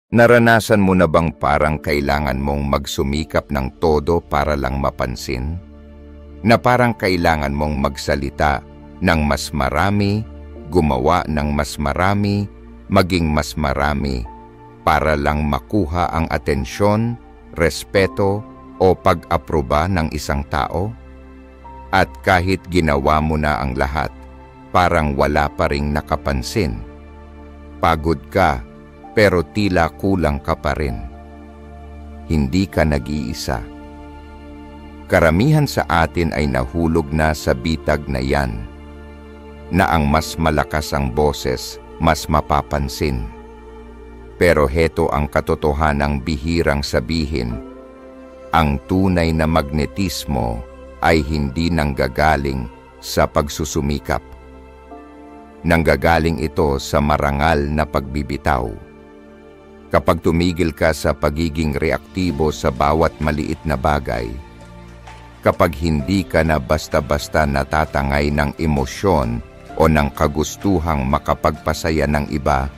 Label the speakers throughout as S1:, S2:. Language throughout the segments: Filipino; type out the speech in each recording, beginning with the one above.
S1: Naranasan mo na bang parang kailangan mong magsumikap ng todo para lang mapansin? Na parang kailangan mong magsalita ng mas marami, gumawa ng mas marami, maging mas marami, para lang makuha ang atensyon, respeto o pag-aproba ng isang tao? At kahit ginawa mo na ang lahat, parang wala pa ring nakapansin. Pagod ka, pero tila kulang ka pa rin. Hindi ka nag-iisa. Karamihan sa atin ay nahulog na sa bitag na yan, na ang mas malakas ang boses, mas mapapansin. Pero heto ang katotohanang bihirang sabihin, ang tunay na magnetismo ay hindi nanggagaling sa pagsusumikap. Nanggagaling ito sa marangal na pagbibitaw. Kapag tumigil ka sa pagiging reaktibo sa bawat maliit na bagay, kapag hindi ka na basta-basta natatangay ng emosyon o ng kagustuhang makapagpasaya ng iba,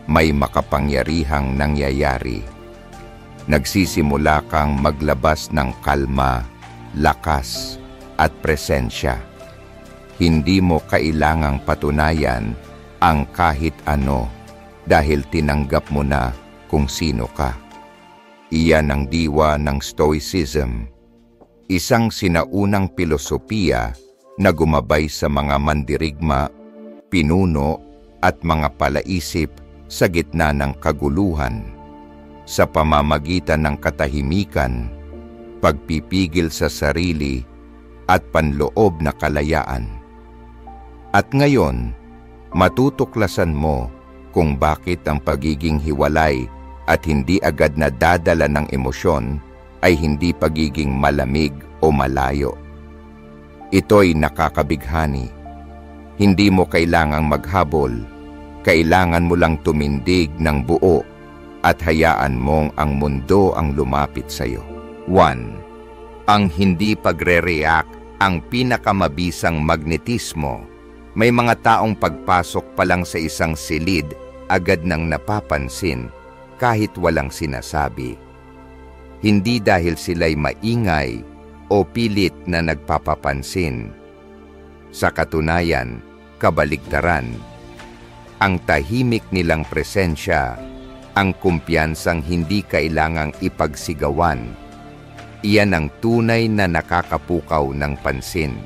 S1: may makapangyarihang nangyayari. Nagsisimula kang maglabas ng kalma, lakas, at presensya. Hindi mo kailangang patunayan ang kahit ano dahil tinanggap mo na kung sino ka. Iyan ang diwa ng Stoicism, isang sinaunang pilosopiya na gumabay sa mga mandirigma, pinuno at mga palaisip sa gitna ng kaguluhan, sa pamamagitan ng katahimikan, pagpipigil sa sarili at panloob na kalayaan. At ngayon, matutuklasan mo kung bakit ang pagiging hiwalay at hindi agad na dadala ng emosyon ay hindi pagiging malamig o malayo. Ito'y nakakabighani. Hindi mo kailangang maghabol, kailangan mo lang tumindig ng buo at hayaan mong ang mundo ang lumapit sa iyo. 1. Ang hindi pagre-react ang pinakamabisang magnetismo. May mga taong pagpasok pa lang sa isang silid, agad nang napapansin kahit walang sinasabi. Hindi dahil sila'y maingay o pilit na nagpapapansin. Sa katunayan, kabaligtaran. Ang tahimik nilang presensya, ang kumpiyansang hindi kailangang ipagsigawan, iyan ang tunay na nakakapukaw ng pansin.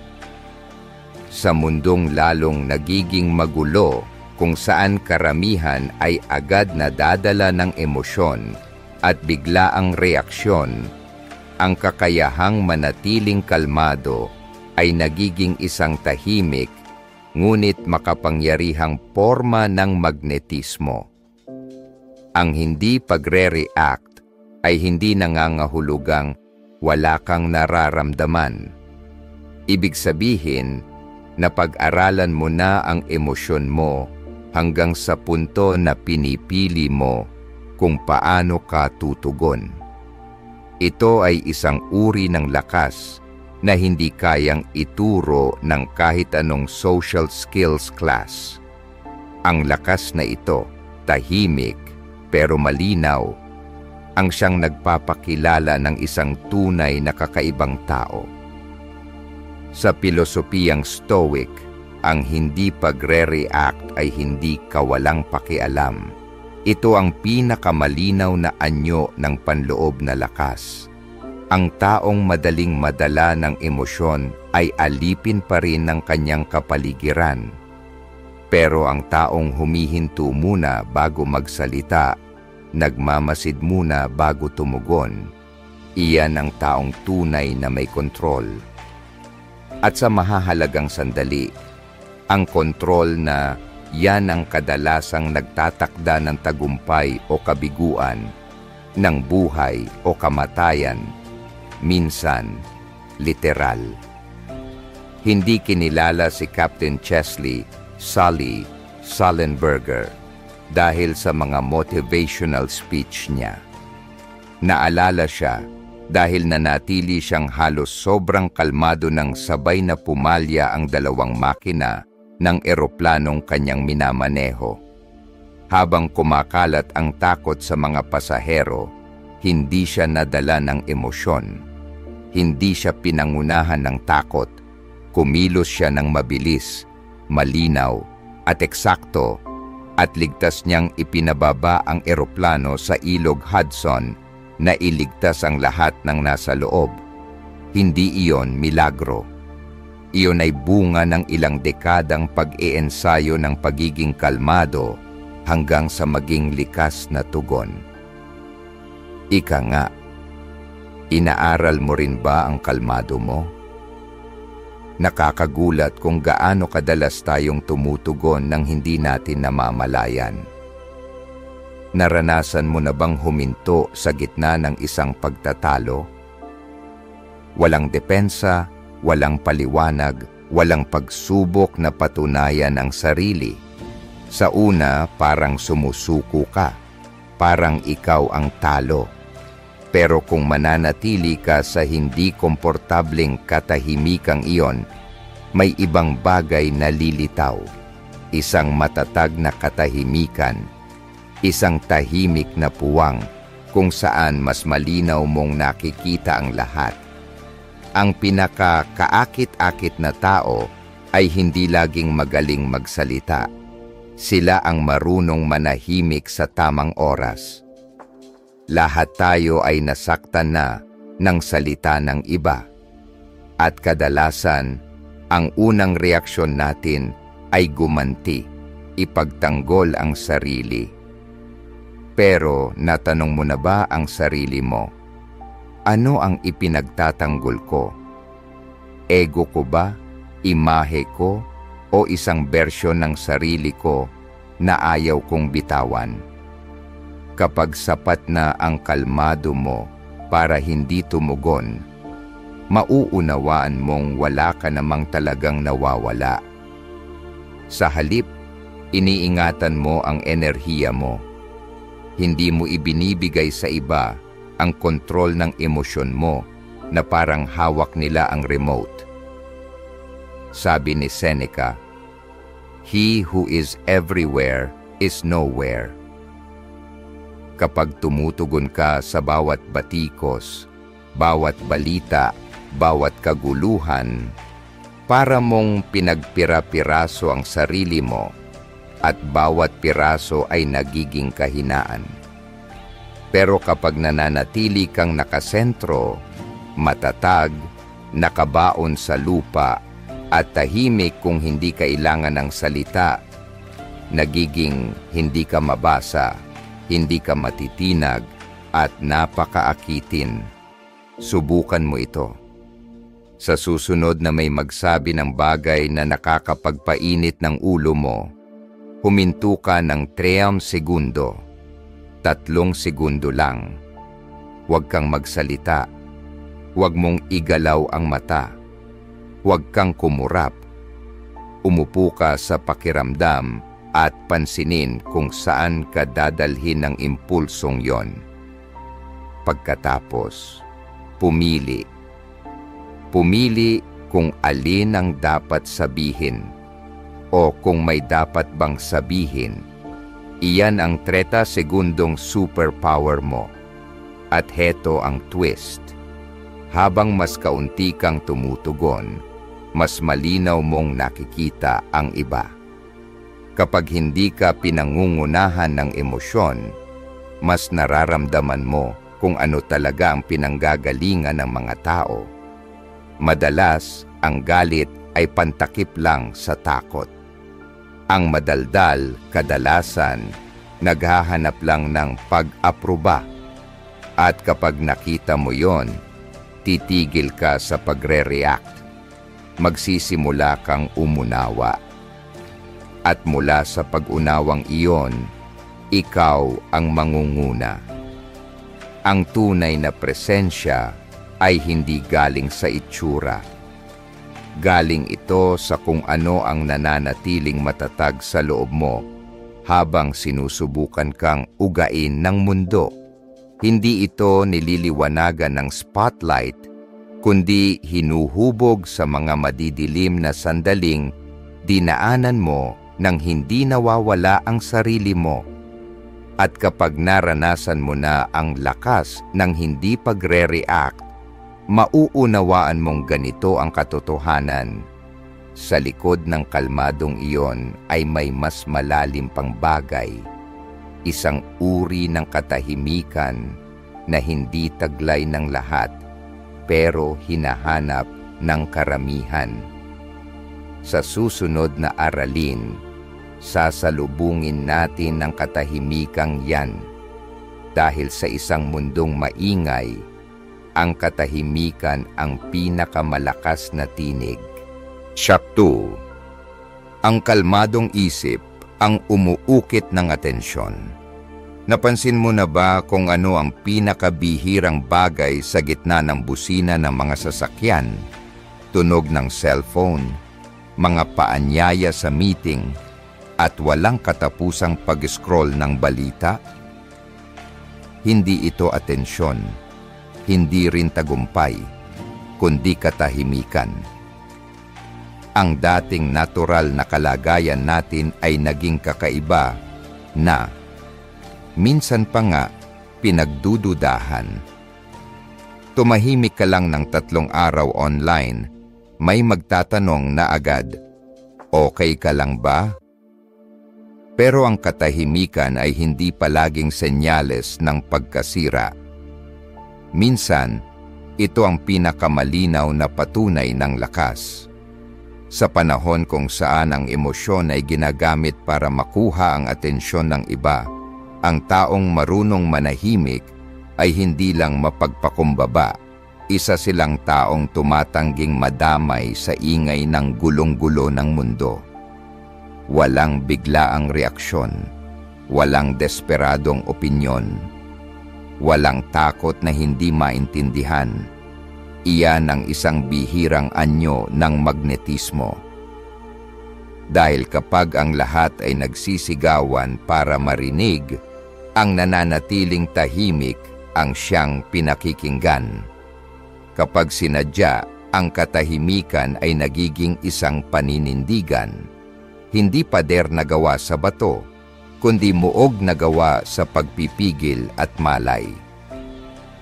S1: Sa mundong lalong nagiging magulo, kung saan karamihan ay agad nadadala ng emosyon at biglaang reaksyon, ang kakayahang manatiling kalmado ay nagiging isang tahimik ngunit makapangyarihang porma ng magnetismo. Ang hindi pagre-react ay hindi nangangahulugang wala kang nararamdaman. Ibig sabihin na pag-aralan mo na ang emosyon mo hanggang sa punto na pinipili mo kung paano ka tutugon. Ito ay isang uri ng lakas na hindi kayang ituro ng kahit anong social skills class. Ang lakas na ito, tahimik pero malinaw, ang siyang nagpapakilala ng isang tunay na kakaibang tao. Sa pilosopiyang Stoic, ang hindi pagre-react ay hindi kawalang pakialam. Ito ang pinakamalinaw na anyo ng panloob na lakas. Ang taong madaling madala ng emosyon ay alipin pa rin ng kanyang kapaligiran. Pero ang taong humihinto muna bago magsalita, nagmamasid muna bago tumugon, iyan ang taong tunay na may kontrol. At sa mahahalagang sandali, ang kontrol na yan ang kadalasang nagtatakda ng tagumpay o kabiguan, ng buhay o kamatayan, minsan literal. Hindi kinilala si Captain Chesley Sully Sullenberger dahil sa mga motivational speech niya. Naalala siya dahil nanatili siyang halos sobrang kalmado nang sabay na pumalya ang dalawang makina ng eroplanong kanyang minamaneho. Habang kumakalat ang takot sa mga pasahero, hindi siya nadala ng emosyon. Hindi siya pinangunahan ng takot. Kumilos siya ng mabilis, malinaw, at eksakto, at ligtas niyang ipinababa ang eroplano sa Ilog Hudson na iligtas ang lahat ng nasa loob. Hindi iyon milagro. Iyon ay bunga ng ilang dekadang pag-iensayo ng pagiging kalmado hanggang sa maging likas na tugon. Ika nga, inaaral mo rin ba ang kalmado mo? Nakakagulat kung gaano kadalas tayong tumutugon nang hindi natin namamalayan. Naranasan mo na bang huminto sa gitna ng isang pagtatalo? Walang depensa, walang paliwanag, walang pagsubok na patunayan ang sarili. Sa una, parang sumusuko ka, parang ikaw ang talo. Pero kung mananatili ka sa hindi komportableng katahimikang iyon, may ibang bagay na lilitaw. Isang matatag na katahimikan, isang tahimik na puwang kung saan mas malinaw mong nakikita ang lahat. Ang pinaka-kaakit-akit na tao ay hindi laging magaling magsalita. Sila ang marunong manahimik sa tamang oras. Lahat tayo ay nasaktan na ng salita ng iba. At kadalasan, ang unang reaksyon natin ay gumanti, ipagtanggol ang sarili. Pero natanong mo na ba ang sarili mo? Ano ang ipinagtatanggol ko? Ego ko ba? Imahe ko? O isang bersyon ng sarili ko na ayaw kong bitawan? Kapag sapat na ang kalmado mo para hindi tumugon, mauunawaan mong wala ka namang talagang nawawala. Sa halip, iniingatan mo ang enerhiya mo. Hindi mo ibinibigay sa iba ang kontrol ng emosyon mo na parang hawak nila ang remote. Sabi ni Seneca, "He who is everywhere is nowhere." Kapag tumutugon ka sa bawat batikos, bawat balita, bawat kaguluhan, para mong pinagpira-piraso ang sarili mo at bawat piraso ay nagiging kahinaan. Pero kapag nananatili kang nakasentro, matatag, nakabaon sa lupa, at tahimik kung hindi kailangan ng salita, nagiging hindi ka mabasa, hindi ka matitinag, at napakaakitin. Subukan mo ito. Sa susunod na may magsabi ng bagay na nakakapagpainit ng ulo mo, huminto ka ng 3 segundo. 3 segundo lang. Huwag kang magsalita. Huwag mong igalaw ang mata. Huwag kang kumurap. Umupo ka sa pakiramdam at pansinin kung saan ka dadalhin ng impulsong yon. Pagkatapos, pumili. Pumili kung alin ang dapat sabihin o kung may dapat bang sabihin. Iyan ang 30 segundong superpower mo. At heto ang twist. Habang mas kaunti kang tumutugon, mas malinaw mong nakikita ang iba. Kapag hindi ka pinangungunahan ng emosyon, mas nararamdaman mo kung ano talaga ang pinanggagalingan ng mga tao. Madalas, ang galit ay pantakip lang sa takot. Ang madaldal, kadalasan, naghahanap lang ng pag-aproba. At kapag nakita mo yon, titigil ka sa pagre-react. Magsisimula kang umunawa. At mula sa pag-unawang iyon, ikaw ang mangunguna. Ang tunay na presensya ay hindi galing sa itsura. Galing ito sa kung ano ang nananatiling matatag sa loob mo habang sinusubukan kang ugain ng mundo. Hindi ito nililiwanagan ng spotlight, kundi hinuhubog sa mga madidilim na sandaling dinaanan mo nang hindi nawawala ang sarili mo. At kapag naranasan mo na ang lakas ng hindi pagre-react, mauunawaan mong ganito ang katotohanan. Sa likod ng kalmadong iyon ay may mas malalim pang bagay, isang uri ng katahimikan na hindi taglay ng lahat pero hinahanap ng karamihan. Sa susunod na aralin, sasalubungin natin ang katahimikang yan. Dahil sa isang mundong maingay, ang katahimikan ang pinakamalakas na tinig. Chapter 2. Ang kalmadong isip ang umuukit ng atensyon. Napansin mo na ba kung ano ang pinakabihirang bagay sa gitna ng busina ng mga sasakyan, tunog ng cellphone, mga paanyaya sa meeting, at walang katapusang pag-scroll ng balita? Hindi ito atensyon, hindi rin tagumpay, kundi katahimikan. Ang dating natural na kalagayan natin ay naging kakaiba na minsan pa nga pinagdududahan. Tumahimik ka lang ng 3 araw online, may magtatanong na agad, "Okay ka lang ba?" Pero ang katahimikan ay hindi palaging senyales ng pagkasira. Minsan, ito ang pinakamalinaw na patunay ng lakas. Sa panahon kung saan ang emosyon ay ginagamit para makuha ang atensyon ng iba, ang taong marunong manahimik ay hindi lang mapagpakumbaba, isa silang taong tumatangging madamay sa ingay ng gulong-gulo ng mundo. Walang biglaang reaksyon, walang desperadong opinyon, walang takot na hindi maintindihan. Iyan ang isang bihirang anyo ng magnetismo. Dahil kapag ang lahat ay nagsisigawan para marinig, ang nananatiling tahimik ang siyang pinakikinggan. Kapag sinadya, ang katahimikan ay nagiging isang paninindigan. Hindi pader na gawa sa bato, kundi muog na gawa sa pagpipigil at malay.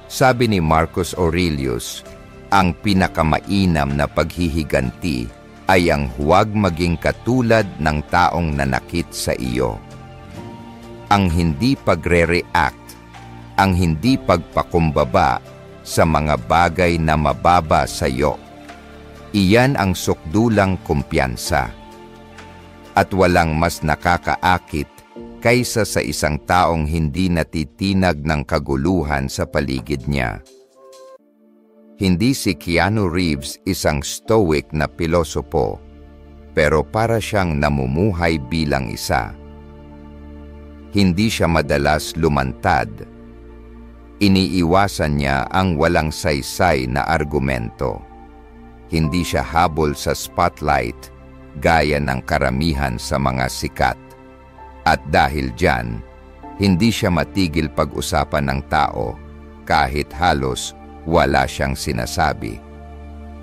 S1: Sabi ni Marcus Aurelius, ang pinakamainam na paghihiganti ay ang huwag maging katulad ng taong nanakit sa iyo. Ang hindi pagre-react, ang hindi pagpakumbaba sa mga bagay na mababa sa iyo. Iyan ang sukdulang kumpiyansa. At walang mas nakakaakit kaysa sa isang taong hindi natitinag ng kaguluhan sa paligid niya. Hindi si Keanu Reeves isang stoic na pilosopo, pero para siyang namumuhay bilang isa. Hindi siya madalas lumantad. Iniiwasan niya ang walang saysay na argumento. Hindi siya habol sa spotlight gaya ng karamihan sa mga sikat. At dahil diyan, hindi siya matigil pag-usapan ng tao kahit halos wala siyang sinasabi.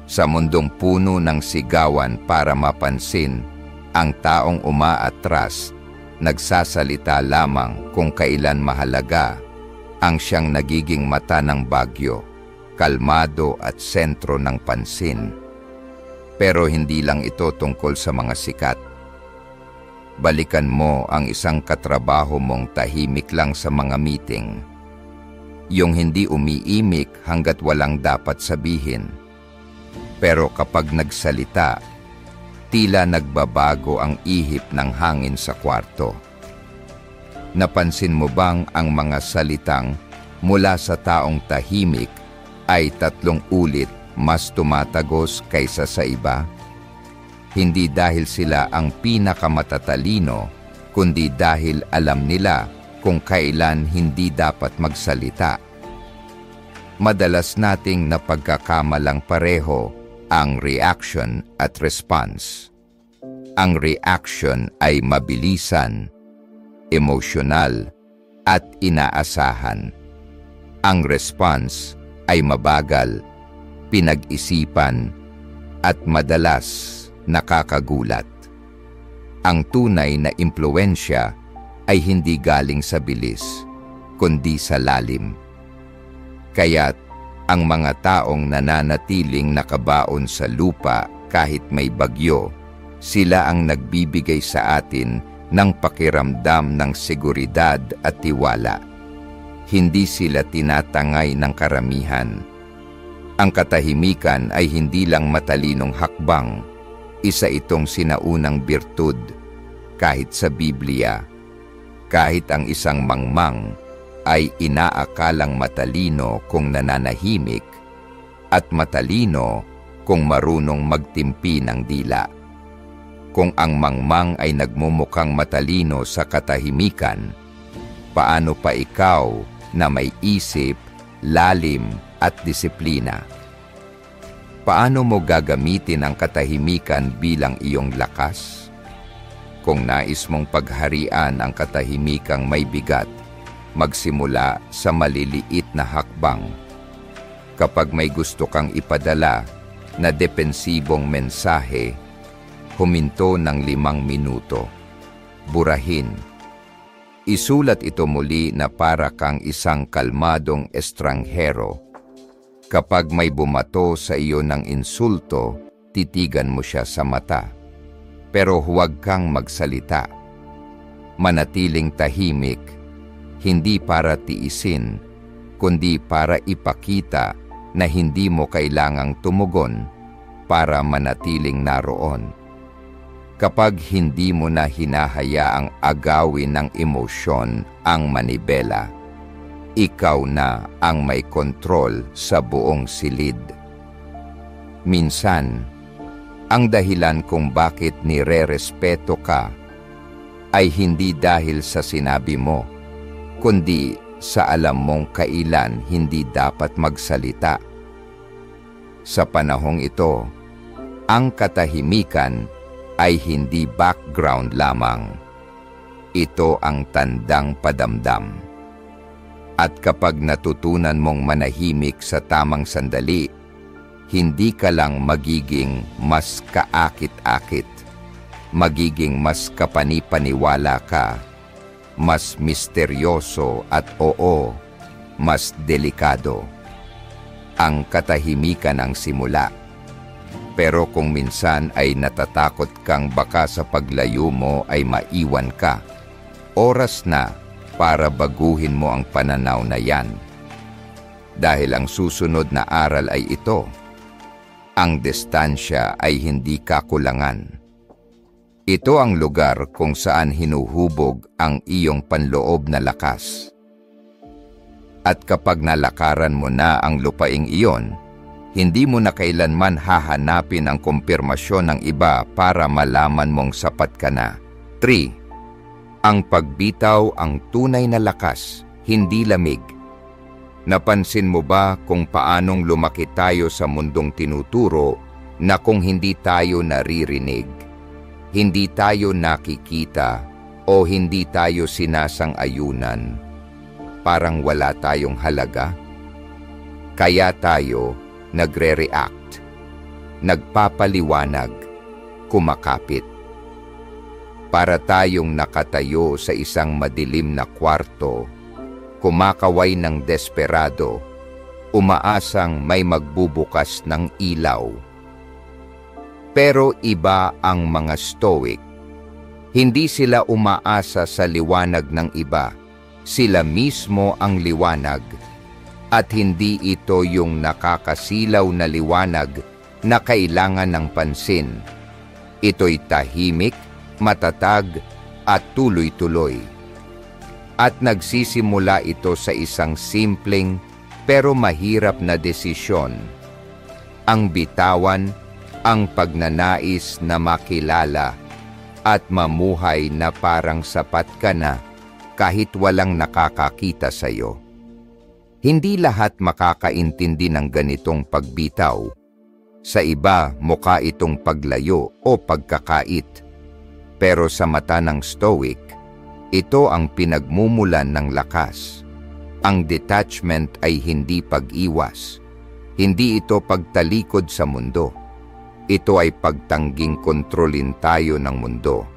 S1: Sa mundong puno ng sigawan para mapansin, ang taong umaatras, nagsasalita lamang kung kailan mahalaga, ang siyang nagiging mata ng bagyo, kalmado at sentro ng pansin. Pero hindi lang ito tungkol sa mga sikat. Balikan mo ang isang katrabaho mong tahimik lang sa mga meeting. Yung hindi umiimik hanggat walang dapat sabihin. Pero kapag nagsalita, tila nagbabago ang ihip ng hangin sa kwarto. Napansin mo bang ang mga salitang mula sa taong tahimik ay 3 ulit mas tumatagos kaysa sa iba? Hindi dahil sila ang pinakamatatalino, kundi dahil alam nila kung kailan hindi dapat magsalita. Madalas nating napagkakamalang pareho ang reaction at response. Ang reaction ay mabilisan, emosyonal, at inaasahan. Ang response ay mabagal, pinag-isipan, at madalas nakakagulat. Ang tunay na impluwensya ay hindi galing sa bilis, kundi sa lalim. Kaya't ang mga taong nananatiling nakabaon sa lupa kahit may bagyo, sila ang nagbibigay sa atin ng pakiramdam ng seguridad at tiwala. Hindi sila tinatangay ng karamihan. Ang katahimikan ay hindi lang matalinong hakbang, isa itong sinaunang birtud. Kahit sa Biblia, kahit ang isang mangmang ay inaakalang matalino kung nananahimik at matalino kung marunong magtimpi ng dila. Kung ang mangmang ay nagmumukhang matalino sa katahimikan, paano pa ikaw na may isip, lalim at disiplina? Paano mo gagamitin ang katahimikan bilang iyong lakas? Kung nais mong pagharian ang katahimikang may bigat, magsimula sa maliliit na hakbang. Kapag may gusto kang ipadala na depensibong mensahe, huminto ng 5 minuto. Burahin. Isulat ito muli na para kang isang kalmadong estranghero. Kapag may bumato sa iyo ng insulto, titigan mo siya sa mata. Pero huwag kang magsalita. Manatiling tahimik, hindi para tiisin, kundi para ipakita na hindi mo kailangang tumugon para manatiling naroon. Kapag hindi mo na hinahayaang agawin ng emosyon ang manibela, ikaw na ang may kontrol sa buong silid. Minsan, ang dahilan kung bakit nire-respeto ka ay hindi dahil sa sinabi mo, kundi sa alam mong kailan hindi dapat magsalita. Sa panahong ito, ang katahimikan ay hindi background lamang. Ito ang tandang padamdam. At kapag natutunan mong manahimik sa tamang sandali, hindi ka lang magiging mas kaakit-akit, magiging mas kapanipaniwala ka, mas misteryoso at mas delikado. Ang katahimikan ang simula. Pero kung minsan ay natatakot kang baka sa paglayo mo ay maiwan ka, oras na para baguhin mo ang pananaw na yan. Dahil ang susunod na aral ay ito, ang distansya ay hindi kakulangan. Ito ang lugar kung saan hinuhubog ang iyong panloob na lakas. At kapag nalakaran mo na ang lupaing iyon, hindi mo na kailanman hahanapin ang kumpirmasyon ng iba para malaman mong sapat ka na. 3. Ang pagbitaw ang tunay na lakas, hindi lamig. Napansin mo ba kung paanong lumaki tayo sa mundong tinuturo na kung hindi tayo naririnig, hindi tayo nakikita, o hindi tayo sinasang-ayunan, parang wala tayong halaga? Kaya tayo nagre-react, nagpapaliwanag, kumakapit. Para tayong nakatayo sa isang madilim na kwarto, kumakaway ng desperado, umaasang may magbubukas ng ilaw. Pero iba ang mga Stoic. Hindi sila umaasa sa liwanag ng iba, sila mismo ang liwanag. At hindi ito yung nakakasilaw na liwanag na kailangan ng pansin. Ito'y tahimik, matatag, at tuloy-tuloy. At nagsisimula ito sa isang simpleng pero mahirap na desisyon. Ang bitawan, ang pagnanais na makilala at mamuhay na parang sapat ka na kahit walang nakakakita sa iyo. Hindi lahat makakaintindi ng ganitong pagbitaw. Sa iba, mukha itong paglayo o pagkakait. Pero sa mata ng Stoic, ito ang pinagmumulan ng lakas. Ang detachment ay hindi pag-iwas. Hindi ito pagtalikod sa mundo. Ito ay pagtangging kontrolin tayo ng mundo.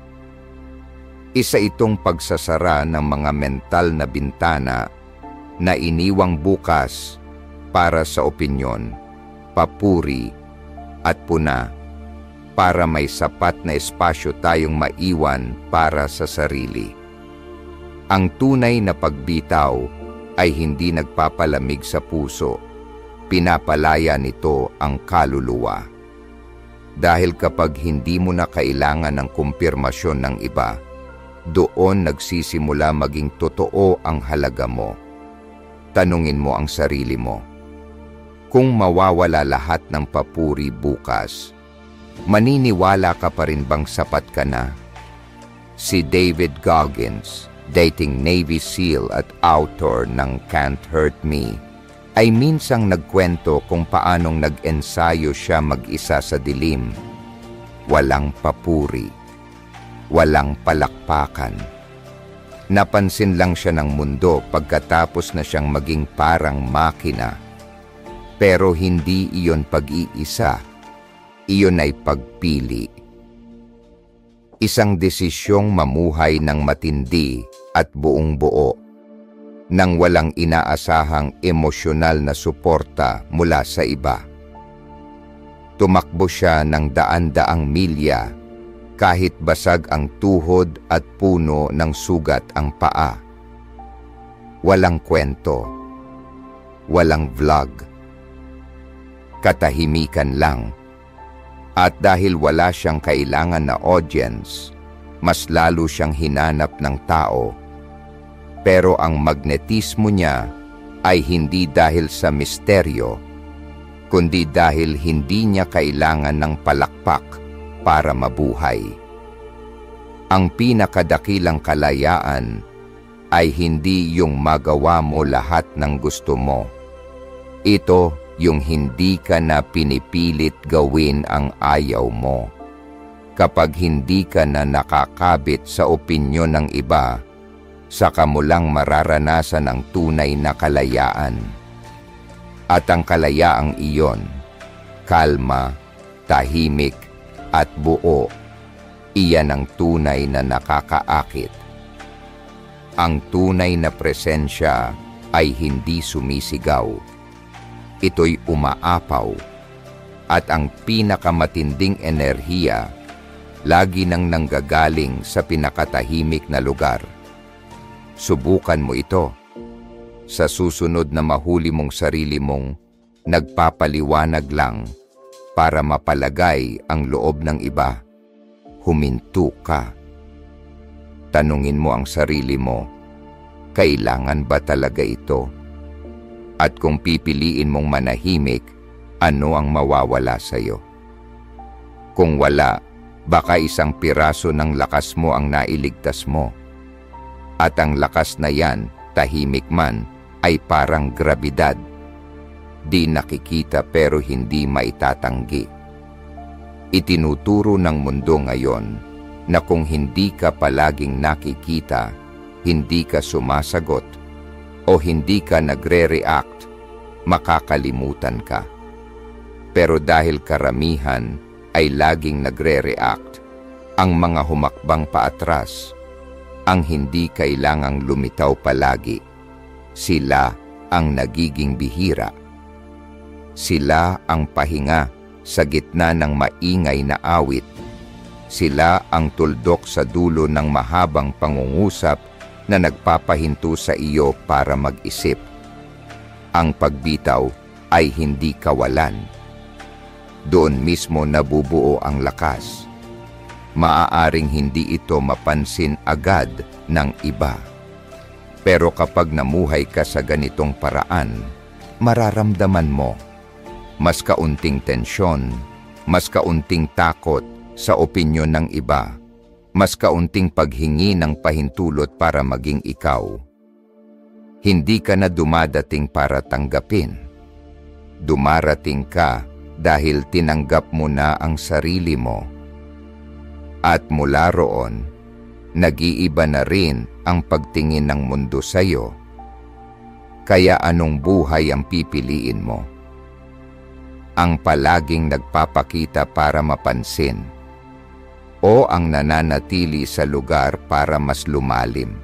S1: Isa itong pagsasara ng mga mental na bintana na iniwang bukas para sa opinyon, papuri, at puna, para may sapat na espasyo tayong maiwan para sa sarili. Ang tunay na pagbitaw ay hindi nagpapalamig sa puso, pinapalaya nito ang kaluluwa. Dahil kapag hindi mo na kailangan ng kumpirmasyon ng iba, doon nagsisimula maging totoo ang halaga mo. Tanungin mo ang sarili mo, kung mawawala lahat ng papuri bukas, maniniwala ka pa rin bang sapat ka na? Si David Goggins, dating Navy SEAL at author ng Can't Hurt Me, ay minsang nagkwento kung paanong nag-ensayo siya mag-isa sa dilim. Walang papuri, walang palakpakan. Napansin lang siya ng mundo pagkatapos na siyang maging parang makina. Pero hindi iyon pag-iisa, iyon ay pagpili. Isang desisyong mamuhay ng matindi at buong buo, nang walang inaasahang emosyonal na suporta mula sa iba. Tumakbo siya ng daan-daang milya kahit basag ang tuhod at puno ng sugat ang paa. Walang kwento, walang vlog, katahimikan lang. At dahil wala siyang kailangan na audience, mas lalo siyang hinanap ng tao. Pero ang magnetismo niya ay hindi dahil sa misteryo, kundi dahil hindi niya kailangan ng palakpak para mabuhay. Ang pinakadakilang kalayaan ay hindi yung magawa mo lahat ng gusto mo. Ito yung hindi ka na pinipilit gawin ang ayaw mo. Kapag hindi ka na nakakabit sa opinyon ng iba, saka mo lang mararanasan ang tunay na kalayaan. At ang kalayaang iyon, kalma, tahimik, at buo, iyan ang tunay na nakakaakit. Ang tunay na presensya ay hindi sumisigaw. Ito'y umaapaw, at ang pinakamatinding enerhiya lagi nang nanggagaling sa pinakatahimik na lugar. Subukan mo ito. Sa susunod na mahuli mong sarili mong nagpapaliwanag lang para mapalagay ang loob ng iba, huminto ka. Tanungin mo ang sarili mo, kailangan ba talaga ito? At kung pipiliin mong manahimik, ano ang mawawala sa iyo? Kung wala, baka isang piraso ng lakas mo ang nailigtas mo. At ang lakas na yan, tahimik man, ay parang grabidad. Di nakikita pero hindi maitatanggi. Itinuturo ng mundo ngayon na kung hindi ka palaging nakikita, hindi ka sumasagot, o hindi ka nagre-react, makakalimutan ka. Pero dahil karamihan ay laging nagre-react, ang mga humakbang paatras, ang hindi kailangang lumitaw palagi, sila ang nagiging bihira. Sila ang pahinga sa gitna ng maingay na awit. Sila ang tuldok sa dulo ng mahabang pangungusap na nagpapahinto sa iyo para mag-isip. Ang pagbitaw ay hindi kawalan. Doon mismo nabubuo ang lakas. Maaaring hindi ito mapansin agad ng iba. Pero kapag namuhay ka sa ganitong paraan, mararamdaman mo mas kaunting tensyon, mas kaunting takot sa opinyon ng iba, mas kaunting paghingi ng pahintulot para maging ikaw. Hindi ka na dumadating para tanggapin. Dumarating ka dahil tinanggap mo na ang sarili mo. At mula roon, nag-iiba na rin ang pagtingin ng mundo sa iyo. Kaya anong buhay ang pipiliin mo? Ang palaging nagpapakita para mapansin, o ang nananatili sa lugar para mas lumalim?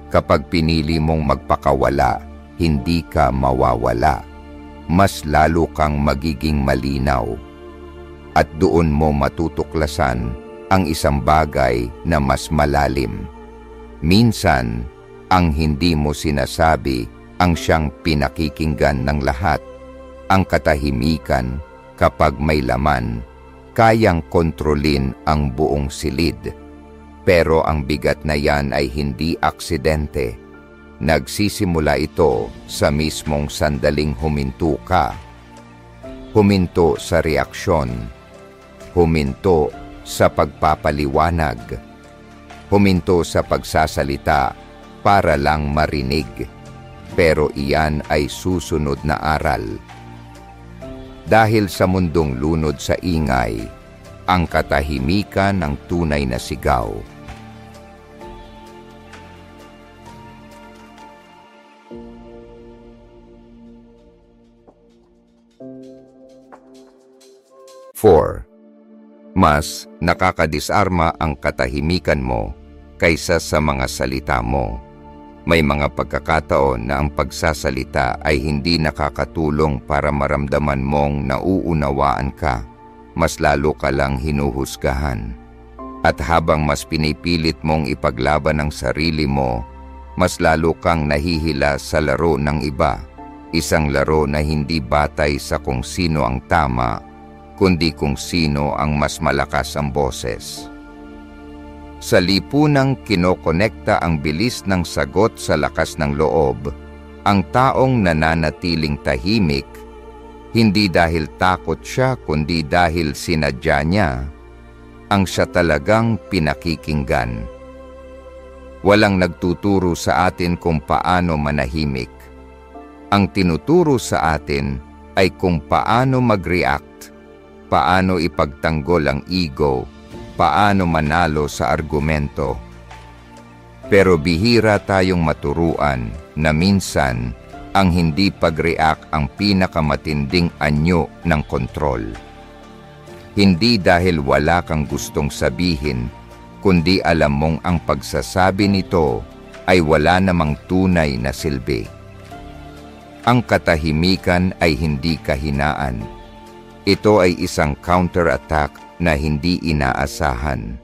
S1: Kapag pinili mong magpakawala, hindi ka mawawala. Mas lalo kang magiging malinaw. At doon mo matutuklasan ang isang bagay na mas malalim. Minsan, ang hindi mo sinasabi ang siyang pinakikinggan ng lahat. Ang katahimikan, kapag may laman, kayang kontrolin ang buong silid. Pero ang bigat na yan ay hindi aksidente. Nagsisimula ito sa mismong sandaling huminto ka. Huminto sa reaksyon. Huminto sa pagpapaliwanag. Huminto sa pagsasalita para lang marinig. Pero iyan ay susunod na aral. Dahil sa mundong lunod sa ingay, ang katahimikan ng tunay na sigaw. Four, mas nakakadisarma ang katahimikan mo kaysa sa mga salita mo. May mga pagkakataon na ang pagsasalita ay hindi nakakatulong para maramdaman mong nauunawaan ka. Mas lalo ka lang hinuhusgahan. At habang mas pinipilit mong ipaglaban ang sarili mo, mas lalo kang nahihila sa laro ng iba. Isang laro na hindi batay sa kung sino ang tama, kundi kung sino ang mas malakas ang boses. Sa lipunang kinokonekta ang bilis ng sagot sa lakas ng loob, ang taong nananatiling tahimik, hindi dahil takot siya kundi dahil sinadya niya, ang siya talagang pinakikinggan. Walang nagtuturo sa atin kung paano manahimik. Ang tinuturo sa atin ay kung paano mag-react, paano ipagtanggol ang ego, paano manalo sa argumento. Pero bihira tayong maturuan na minsan ang hindi pag-react ang pinakamatinding anyo ng kontrol. Hindi dahil wala kang gustong sabihin, kundi alam mong ang pagsasabi nito ay wala namang tunay na silbi. Ang katahimikan ay hindi kahinaan. Ito ay isang counter-attack na hindi inaasahan.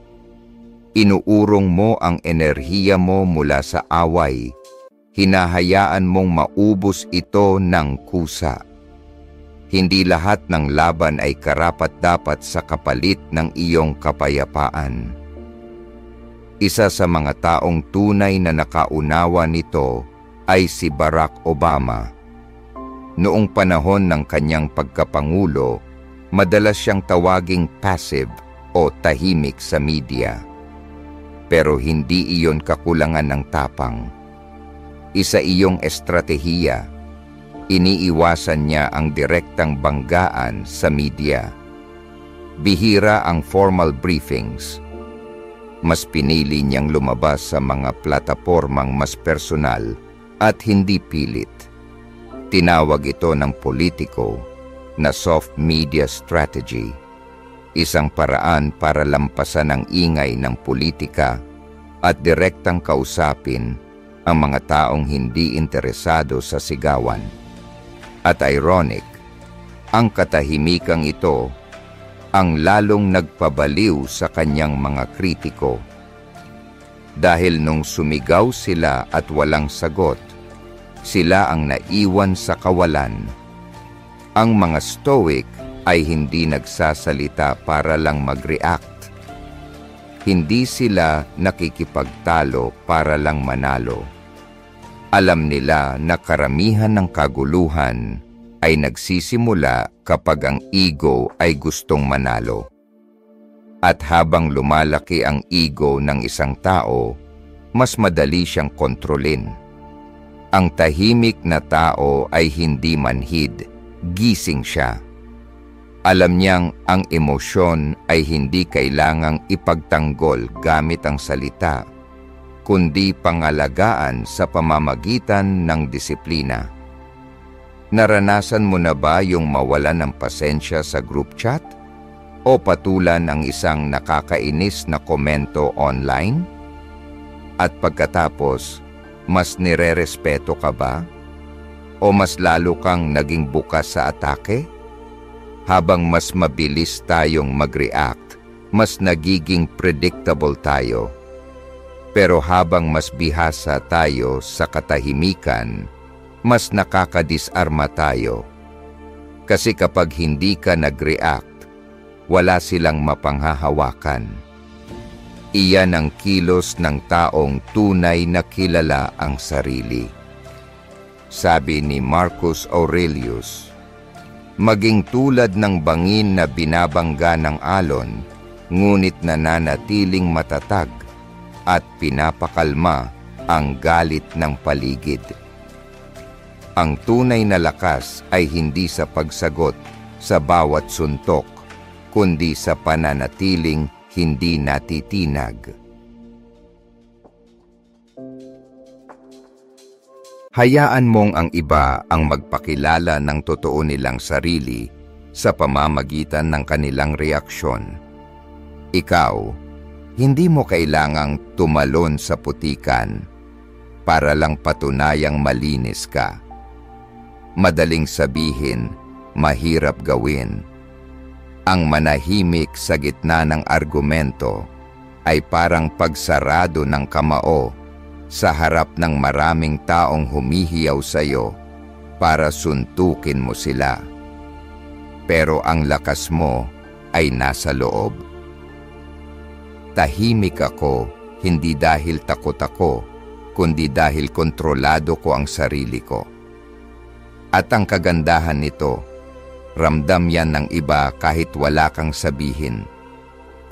S1: Inuurong mo ang enerhiya mo mula sa away. Hinahayaan mong maubos ito ng kusa. Hindi lahat ng laban ay karapat-dapat sa kapalit ng iyong kapayapaan. Isa sa mga taong tunay na nakaunawa nito ay si Barack Obama. Noong panahon ng kanyang pagkapangulo, madalas siyang tawaging passive o tahimik sa media. Pero hindi iyon kakulangan ng tapang. Isa iyong estratehiya. Iniiwasan niya ang direktang banggaan sa media. Bihira ang formal briefings. Mas pinili niyang lumabas sa mga platapormang mas personal at hindi pilit. Tinawag ito ng politiko na soft media strategy, isang paraan para lampasan ang ingay ng politika at direktang kausapin ang mga taong hindi interesado sa sigawan. At ironic, ang katahimikang ito ang lalong nagpabaliw sa kanyang mga kritiko. Dahil nung sumigaw sila at walang sagot, sila ang naiwan sa kawalan. Ang mga stoic ay hindi nagsasalita para lang mag-react. Hindi sila nakikipagtalo para lang manalo. Alam nila na karamihan ng kaguluhan ay nagsisimula kapag ang ego ay gustong manalo. At habang lumalaki ang ego ng isang tao, mas madali siyang kontrolin. Ang tahimik na tao ay hindi manhid, gising siya. Alam niyang ang emosyon ay hindi kailangang ipagtanggol gamit ang salita, kundi pangalagaan sa pamamagitan ng disiplina. Naranasan mo na ba yung mawalan ng pasensya sa group chat? O patulan ang isang nakakainis na komento online? At pagkatapos, mas nirerespeto ka ba? O mas lalo kang naging bukas sa atake? Habang mas mabilis tayong mag-react, mas nagiging predictable tayo. Pero habang mas bihasa tayo sa katahimikan, mas nakakadisarma tayo. Kasi kapag hindi ka nag-react, wala silang mapanghahawakan. Iyan ang kilos ng taong tunay na kilala ang sarili. Sabi ni Marcus Aurelius, maging tulad ng bangin na binabangga ng alon, ngunit nananatiling matatag at pinapakalma ang galit ng paligid. Ang tunay na lakas ay hindi sa pagsagot sa bawat suntok, kundi sa pananatiling hindi natitinag. Hayaan mong ang iba ang magpakilala ng totoo nilang sarili sa pamamagitan ng kanilang reaksyon. Ikaw, hindi mo kailangang tumalon sa putikan para lang patunayang malinis ka. Madaling sabihin, mahirap gawin. Ang manahimik sa gitna ng argumento ay parang pagsarado ng kamao sa harap ng maraming taong humihiyaw sa iyo para suntukin mo sila. Pero ang lakas mo ay nasa loob. Tahimik ako, hindi dahil takot ako, kundi dahil kontrolado ko ang sarili ko. At ang kagandahan nito, ramdam yan ng iba kahit wala kang sabihin.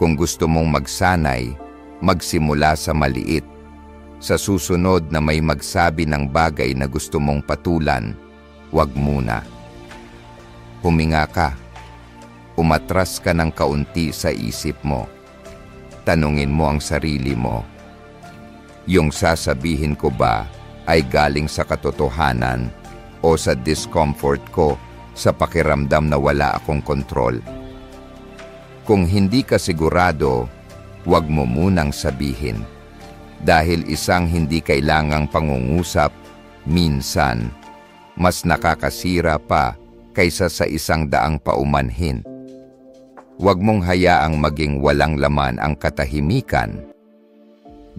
S1: Kung gusto mong magsanay, magsimula sa maliit. Sa susunod na may magsabi ng bagay na gusto mong patulan, wag muna. Huminga ka. Umatras ka ng kaunti sa isip mo. Tanungin mo ang sarili mo. Yung sasabihin ko ba ay galing sa katotohanan o sa discomfort ko sa pakiramdam na wala akong kontrol? Kung hindi ka sigurado, huwag mo munang sabihin. Dahil isang hindi kailangang pangungusap, minsan, mas nakakasira pa kaysa sa isang daang paumanhin. Huwag mong hayaang maging walang laman ang katahimikan.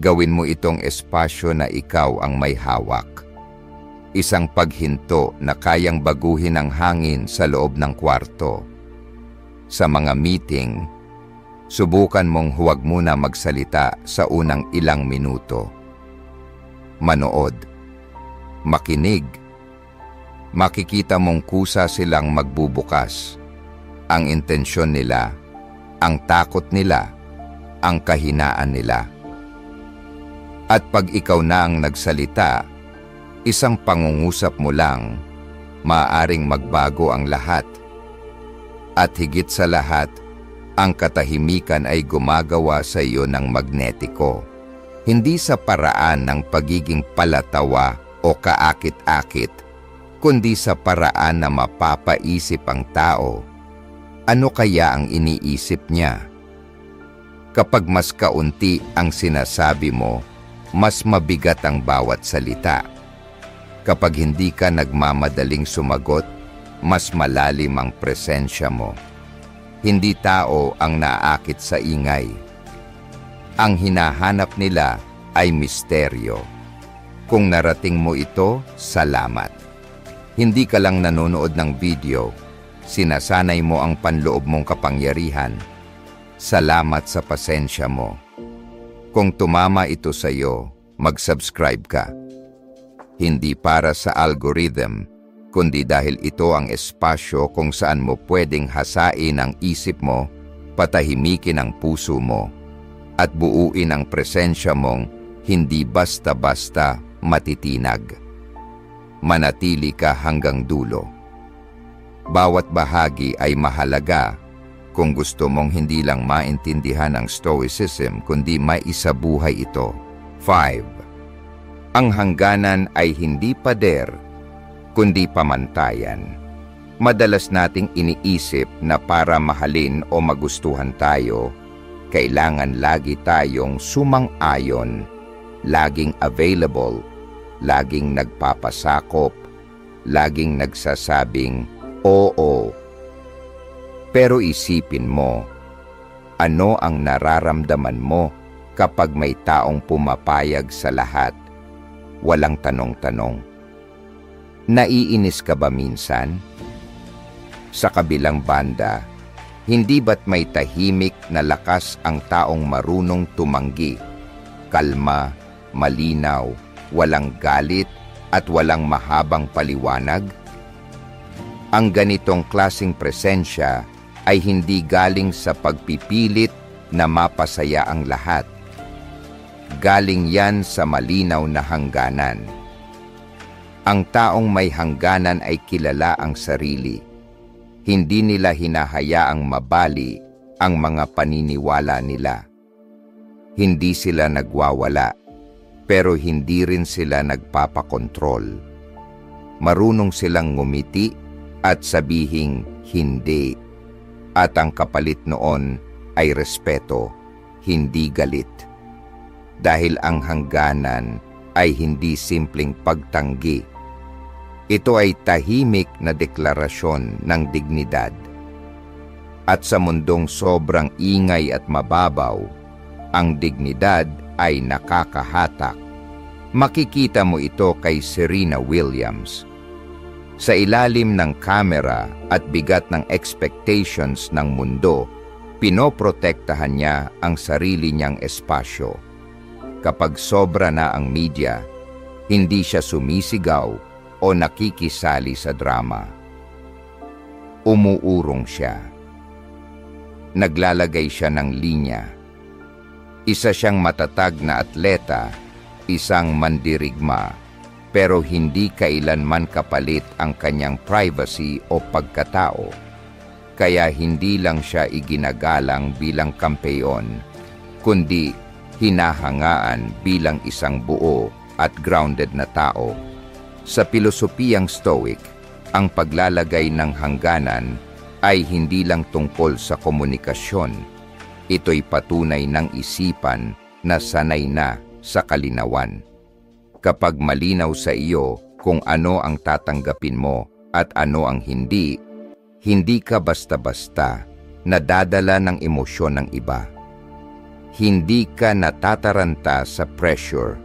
S1: Gawin mo itong espasyo na ikaw ang may hawak. Isang paghinto na kayang baguhin ang hangin sa loob ng kwarto. Sa mga meeting, subukan mong huwag muna magsalita sa unang ilang minuto. Manood. Makinig. Makikita mong kusa silang magbubukas. Ang intensyon nila, ang takot nila, ang kahinaan nila. At pag ikaw na ang nagsalita, isang pangungusap mo lang, maaaring magbago ang lahat. At higit sa lahat, ang katahimikan ay gumagawa sa iyo ng magnetiko. Hindi sa paraan ng pagiging palatawa o kaakit-akit, kundi sa paraan na mapapaisip ang tao. Ano kaya ang iniisip niya? Kapag mas kaunti ang sinasabi mo, mas mabigat ang bawat salita. Kapag hindi ka nagmamadaling sumagot, mas malalim ang presensya mo. Hindi tao ang naaakit sa ingay. Ang hinahanap nila ay misteryo. Kung narating mo ito, salamat. Hindi ka lang nanonood ng video, sinasanay mo ang panloob mong kapangyarihan. Salamat sa pasensya mo. Kung tumama ito sa iyo, mag-subscribe ka. Hindi para sa algorithm, kundi dahil ito ang espasyo kung saan mo pwedeng hasain ang isip mo, patahimikin ang puso mo, at buuin ang presensya mong hindi basta-basta matitinag. Manatili ka hanggang dulo. Bawat bahagi ay mahalaga kung gusto mong hindi lang maintindihan ang Stoicism kundi maisabuhay ito. 5. Ang hangganan ay hindi pader, kundi pamantayan. Madalas nating iniisip na para mahalin o magustuhan tayo, kailangan lagi tayong sumang-ayon, laging available, laging nagpapasakop, laging nagsasabing oo. Pero isipin mo, ano ang nararamdaman mo kapag may taong pumapayag sa lahat, walang tanong-tanong? Naiinis ka ba minsan? Sa kabilang banda, hindi ba't may tahimik na lakas ang taong marunong tumanggi, kalma, malinaw, walang galit at walang mahabang paliwanag? Ang ganitong klaseng presensya ay hindi galing sa pagpipilit na mapasaya ang lahat. Galing yan sa malinaw na hangganan. Ang taong may hangganan ay kilala ang sarili. Hindi nila hinahayaang mabali ang mga paniniwala nila. Hindi sila nagwawala, pero hindi rin sila nagpapakontrol. Marunong silang ngumiti at sabihing hindi. At ang kapalit noon ay respeto, hindi galit. Dahil ang hangganan ay hindi simpleng pagtanggi. Ito ay tahimik na deklarasyon ng dignidad. At sa mundong sobrang ingay at mababaw, ang dignidad ay nakakahatak. Makikita mo ito kay Serena Williams. Sa ilalim ng kamera at bigat ng expectations ng mundo, pinoprotektahan niya ang sarili niyang espasyo. Kapag sobra na ang media, hindi siya sumisigaw o nakikisali sa drama. Umuurong siya. Naglalagay siya ng linya. Isa siyang matatag na atleta, isang mandirigma, pero hindi kailanman kapalit ang kanyang privacy o pagkatao. Kaya hindi lang siya iginagalang bilang kampeon, kundi hinahangaan bilang isang buo at grounded na tao. Sa pilosopiyang Stoic, ang paglalagay ng hangganan ay hindi lang tungkol sa komunikasyon. Ito'y patunay ng isipan na sanay na sa kalinawan. Kapag malinaw sa iyo kung ano ang tatanggapin mo at ano ang hindi, hindi ka basta-basta nadadala ng emosyon ng iba. Hindi ka natataranta sa pressure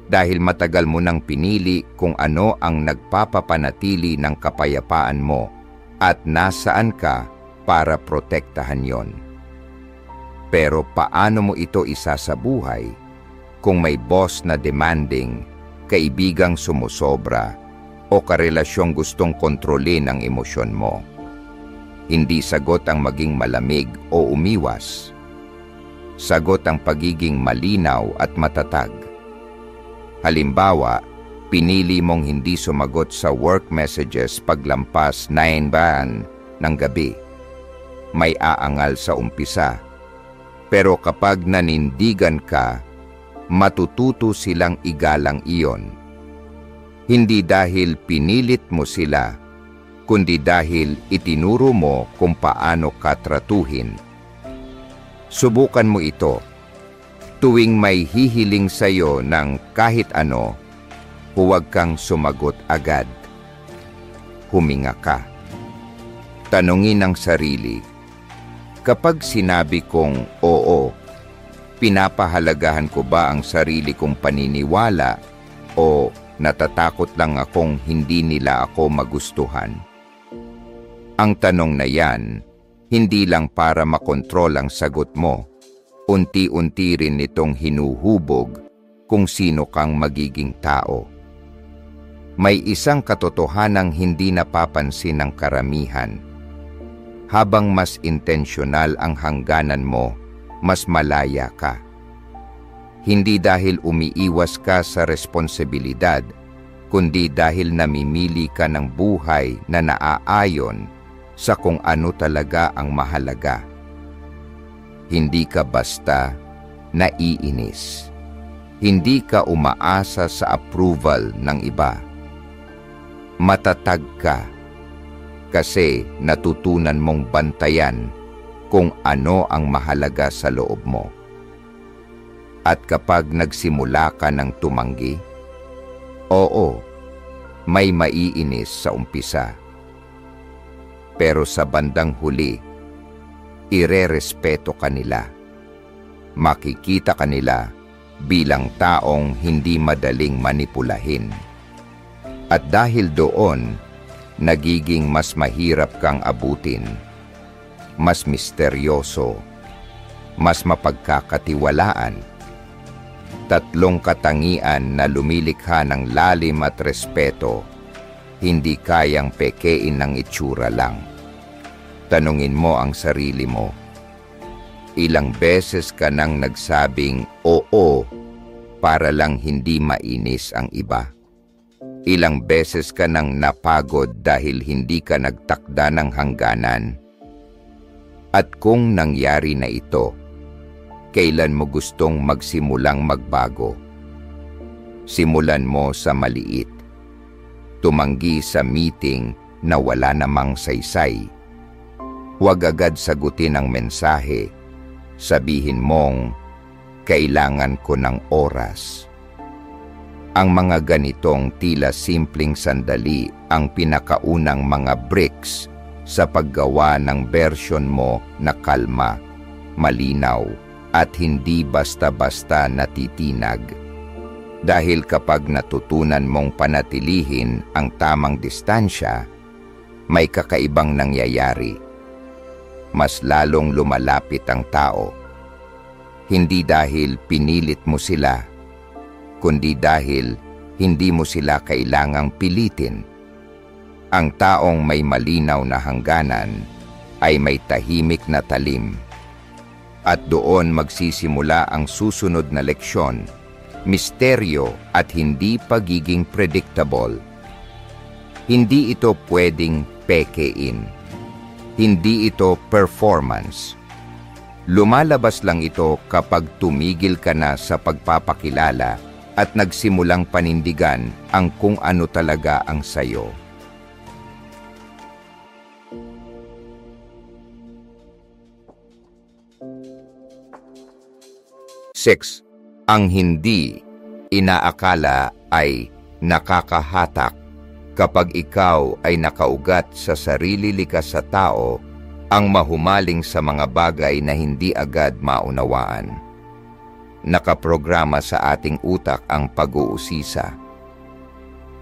S1: dahil matagal mo nang pinili kung ano ang nagpapapanatili ng kapayapaan mo at nasaan ka para protektahan yon. Pero paano mo ito isasabuhay kung may boss na demanding, kaibigang sumusobra, o karelasyong gustong kontrolin ang emosyon mo? Hindi sagot ang maging malamig o umiwas. Sagot ang pagiging malinaw at matatag. Halimbawa, pinili mong hindi sumagot sa work messages paglampas 9 ng gabi. May aangal sa umpisa. Pero kapag nanindigan ka, matututo silang igalang iyon. Hindi dahil pinilit mo sila, kundi dahil itinuro mo kung paano ka tratuhin. Subukan mo ito. Tuwing may hihiling sa'yo ng kahit ano, huwag kang sumagot agad. Huminga ka. Tanungin ang sarili, kapag sinabi kong oo, pinapahalagahan ko ba ang sarili kong paniniwala o natatakot lang akong hindi nila ako magustuhan? Ang tanong na yan, hindi lang para makontrol ang sagot mo, unti-unti rin nitong hinuhubog kung sino kang magiging tao. May isang katotohanang hindi napapansin ng karamihan. Habang mas intensyonal ang hangganan mo, mas malaya ka. Hindi dahil umiiwas ka sa responsibilidad, kundi dahil namimili ka ng buhay na naaayon sa kung ano talaga ang mahalaga. Hindi ka basta naiinis. Hindi ka umaasa sa approval ng iba. Matatag ka. Kasi natutunan mong bantayan kung ano ang mahalaga sa loob mo. At kapag nagsimula ka ng tumanggi, oo, may maiinis sa umpisa. Pero sa bandang huli, irerespeto ka nila. Makikita ka nila bilang taong hindi madaling manipulahin. At dahil doon, nagiging mas mahirap kang abutin, mas misteryoso, mas mapagkakatiwalaan. Tatlong katangian na lumilikha ng lalim at respeto, hindi kayang pekein ng itsura lang. Tanungin mo ang sarili mo, ilang beses ka nang nagsabing oo para lang hindi mainis ang iba? Ilang beses ka nang napagod dahil hindi ka nagtakda ng hangganan? At kung nangyari na ito, kailan mo gustong magsimulang magbago? Simulan mo sa maliit. Tumanggi sa meeting na wala namang saysay. Huwag agad sagutin ang mensahe. Sabihin mong, kailangan ko ng oras. Ang mga ganitong tila simpleng sandali ang pinakaunang mga bricks sa paggawa ng bersyon mo na kalma, malinaw, at hindi basta-basta natitinag. Dahil kapag natutunan mong panatilihin ang tamang distansya, may kakaibang nangyayari. Mas lalong lumalapit ang tao. Hindi dahil pinilit mo sila, kundi dahil hindi mo sila kailangang pilitin. Ang taong may malinaw na hangganan ay may tahimik na talim. At doon magsisimula ang susunod na leksyon, misteryo at hindi pagiging predictable. Hindi ito pwedeng pekein. Hindi ito performance. Lumalabas lang ito kapag tumigil ka na sa pagpapakilala at nagsimulang panindigan ang kung ano talaga ang sayo. Six, ang hindi inaakala ay nakakahatak. Kapag ikaw ay nakaugat sa sarili likas sa tao, ang mahumaling sa mga bagay na hindi agad maunawaan. Nakaprograma sa ating utak ang pag-uusisa.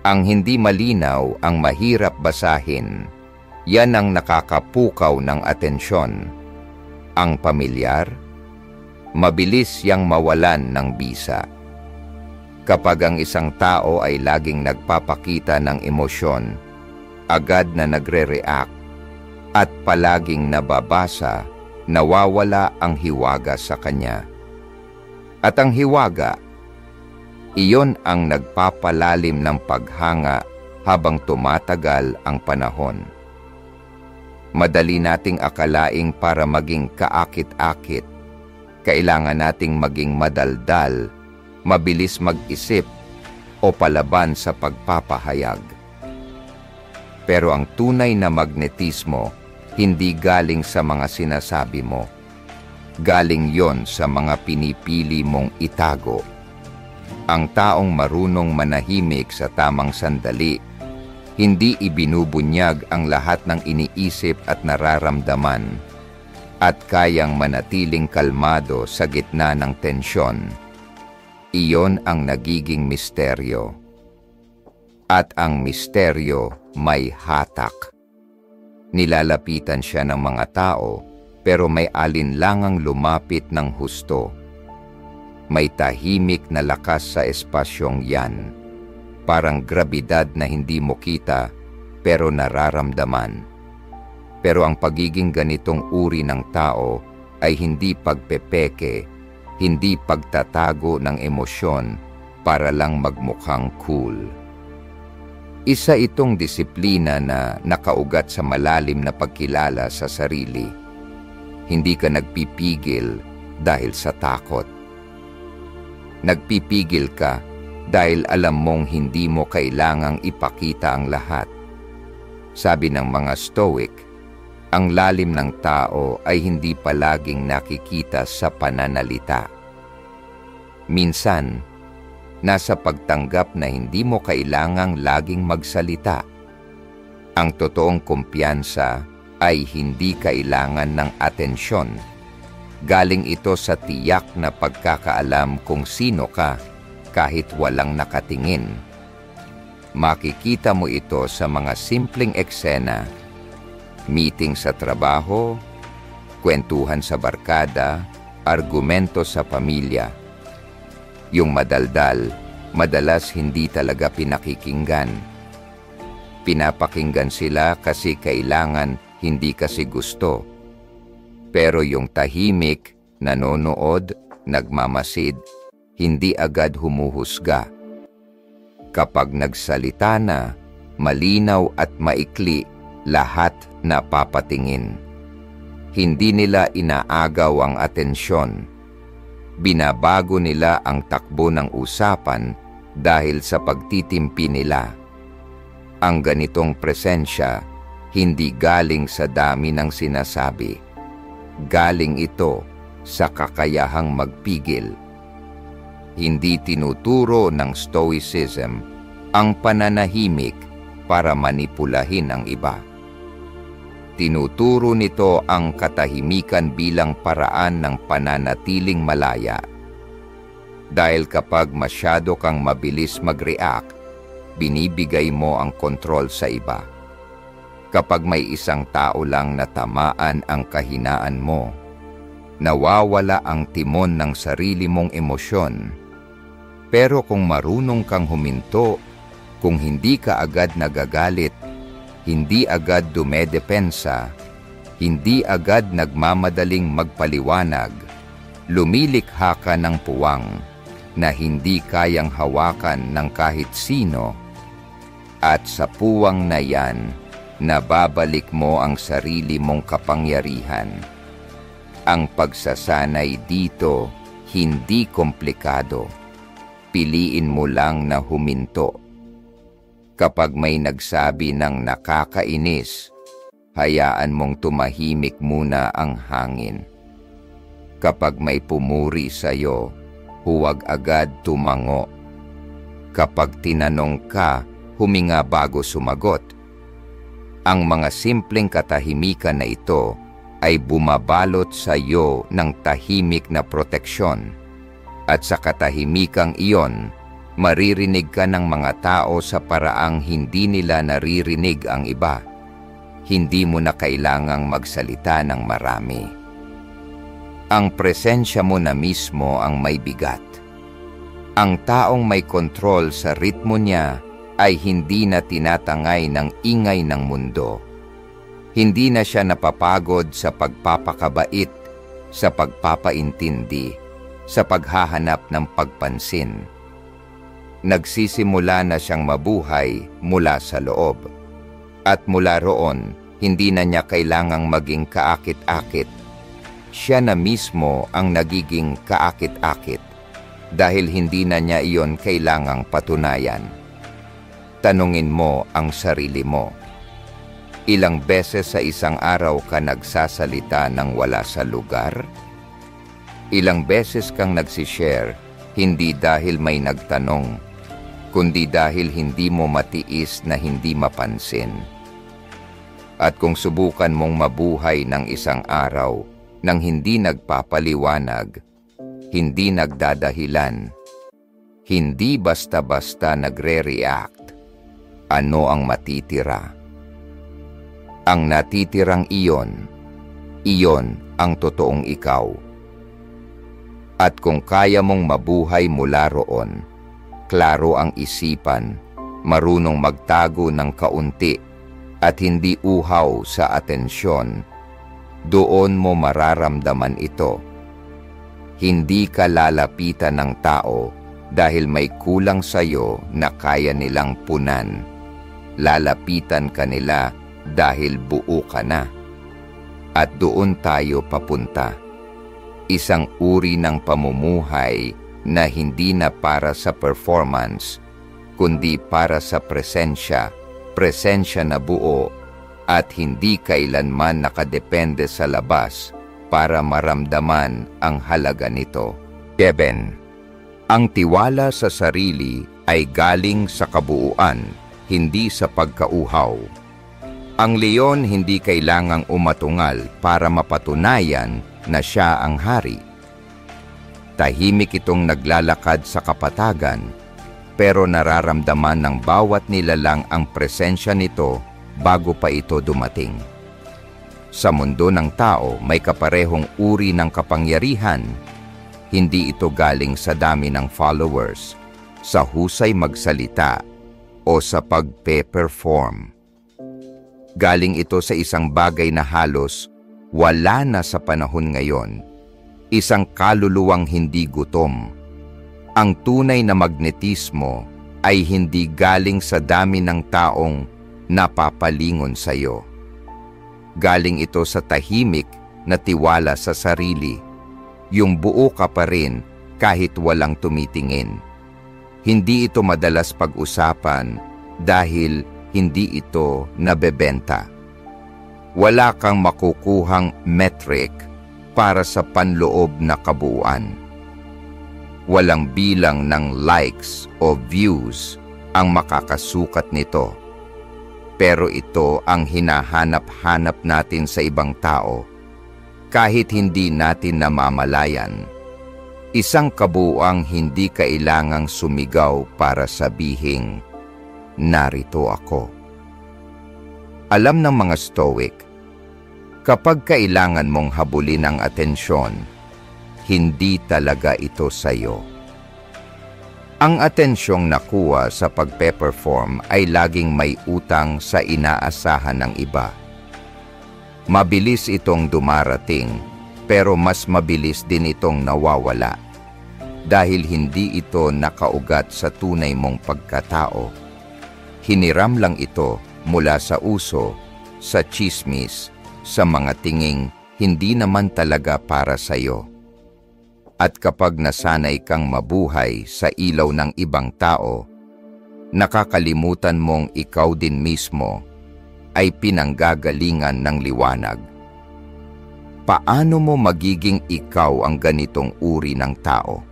S1: Ang hindi malinaw, ang mahirap basahin, yan ang nakakapukaw ng atensyon. Ang pamilyar, mabilis yang mawalan ng bisa. Kapag ang isang tao ay laging nagpapakita ng emosyon, agad na nagre-react, at palaging nababasa, nawawala ang hiwaga sa kanya. At ang hiwaga, iyon ang nagpapalalim ng paghanga habang tumatagal ang panahon. Madali nating akalaing para maging kaakit-akit, kailangan nating maging madaldal, mabilis mag-isip, o palaban sa pagpapahayag. Pero ang tunay na magnetismo, hindi galing sa mga sinasabi mo. Galing yon sa mga pinipili mong itago. Ang taong marunong manahimik sa tamang sandali, hindi ibinubunyag ang lahat ng iniisip at nararamdaman, at kayang manatiling kalmado sa gitna ng tensyon. Iyon ang nagiging misteryo. At ang misteryo may hatak. Nilalapitan siya ng mga tao, pero may alinlangang lumapit ng husto. May tahimik na lakas sa espasyong yan, parang grabidad na hindi mo kita, pero nararamdaman. Pero ang pagiging ganitong uri ng tao ay hindi pagpepeke, hindi pagtatago ng emosyon para lang magmukhang cool. Isa itong disiplina na nakaugat sa malalim na pagkilala sa sarili. Hindi ka nagpipigil dahil sa takot. Nagpipigil ka dahil alam mong hindi mo kailangang ipakita ang lahat. Sabi ng mga Stoic, ang lalim ng tao ay hindi palaging nakikita sa pananalita. Minsan, nasa pagtanggap na hindi mo kailangang laging magsalita. Ang totoong kumpiyansa ay hindi kailangan ng atensyon. Galing ito sa tiyak na pagkakaalam kung sino ka kahit walang nakatingin. Makikita mo ito sa mga simpleng eksena, meeting sa trabaho, kwentuhan sa barkada, argumento sa pamilya. Yung madaldal, madalas hindi talaga pinakikinggan. Pinapakinggan sila kasi kailangan, hindi kasi gusto. Pero yung tahimik, nanonood, nagmamasid, hindi agad humuhusga. Kapag nagsalita na, malinaw at maikli, lahat napapatingin. Hindi nila inaagaw ang atensyon. Binabago nila ang takbo ng usapan dahil sa pagtitimpi nila. Ang ganitong presensya, hindi galing sa dami ng sinasabi. Galing ito sa kakayahang magpigil. Hindi tinuturo ng Stoicism ang pananahimik para manipulahin ang iba. Tinuturo nito ang katahimikan bilang paraan ng pananatiling malaya. Dahil kapag masyado kang mabilis mag-react, binibigay mo ang kontrol sa iba. Kapag may isang tao lang na tamaan ang kahinaan mo, nawawala ang timon ng sarili mong emosyon. Pero kung marunong kang huminto, kung hindi ka agad nagagalit, hindi agad dumedepensa, hindi agad nagmamadaling magpaliwanag, lumilikha ka ng puwang na hindi kayang hawakan ng kahit sino, at sa puwang na yan, nababalik mo ang sarili mong kapangyarihan. Ang pagsasanay dito, hindi komplikado. Piliin mo lang na huminto. Kapag may nagsabi ng nakakainis, hayaan mong tumahimik muna ang hangin. Kapag may pumuri sa'yo, huwag agad tumango. Kapag tinanong ka, huminga bago sumagot. Ang mga simpleng katahimikan na ito ay bumabalot sa iyo ng tahimik na proteksyon. At sa katahimikang iyon, maririnig ka ng mga tao sa paraang hindi nila naririnig ang iba. Hindi mo na kailangang magsalita ng marami. Ang presensya mo na mismo ang may bigat. Ang taong may kontrol sa ritmo niya ay hindi na tinatangay ng ingay ng mundo. Hindi na siya napapagod sa pagpapakabait, sa pagpapaintindi, sa paghahanap ng pagpansin. Nagsisimula na siyang mabuhay mula sa loob. At mula roon, hindi na niya kailangang maging kaakit-akit. Siya na mismo ang nagiging kaakit-akit dahil hindi na niya iyon kailangang patunayan. Tanungin mo ang sarili mo. Ilang beses sa isang araw ka nagsasalita ng wala sa lugar? Ilang beses kang nagsishare, hindi dahil may nagtanong, kundi dahil hindi mo matiis na hindi mapansin. At kung subukan mong mabuhay ng isang araw nang hindi nagpapaliwanag, hindi nagdadahilan, hindi basta-basta nagre-react, ano ang matitira? Ang natitirang iyon ang totoong ikaw. At kung kaya mong mabuhay mula roon, klaro ang isipan, marunong magtago ng kaunti, at hindi uhaw sa atensyon, doon mo mararamdaman ito. Hindi ka lalapitan ng tao dahil may kulang sa'yo na kaya nilang punan. Lalapitan ka nila dahil buo ka na. At doon tayo papunta. Isang uri ng pamumuhay na hindi na para sa performance, kundi para sa presensya na buo at hindi kailanman nakadepende sa labas para maramdaman ang halaga nito. 7. Ang tiwala sa sarili ay galing sa kabuuan, hindi sa pagkauhaw. Ang leon hindi kailangang umatungal para mapatunayan na siya ang hari. Tahimik itong naglalakad sa kapatagan, pero nararamdaman ng bawat nilalang ang presensya nito bago pa ito dumating. Sa mundo ng tao, may kaparehong uri ng kapangyarihan. Hindi ito galing sa dami ng followers, sa husay magsalita, o sa pagpe-perform. Galing ito sa isang bagay na halos wala na sa panahon ngayon, isang kaluluwang hindi gutom. Ang tunay na magnetismo ay hindi galing sa dami ng taong napapalingon sa iyo. Galing ito sa tahimik na tiwala sa sarili, yung buo ka pa rin kahit walang tumitingin. Hindi ito madalas pag-usapan dahil hindi ito nabebenta. Wala kang makukuhang metric para sa panloob na kabuuan. Walang bilang ng likes o views ang makakasukat nito. Pero ito ang hinahanap-hanap natin sa ibang tao, kahit hindi natin namamalayan. Isang kabuuang hindi kailangang sumigaw para sabihing, narito ako. Alam ng mga Stoic, kapag kailangan mong habulin ang atensyon, hindi talaga ito sa'yo. Ang atensyong nakuha sa pagpe-perform ay laging may utang sa inaasahan ng iba. Mabilis itong dumarating, pero mas mabilis din itong nawawala dahil hindi ito nakaugat sa tunay mong pagkatao. Hiniram lang ito mula sa uso, sa chismis, sa mga tinging hindi naman talaga para sa iyo. At kapag nasanay kang mabuhay sa ilaw ng ibang tao, nakakalimutan mong ikaw din mismo ay pinanggagalingan ng liwanag. Paano mo magiging ikaw ang ganitong uri ng tao?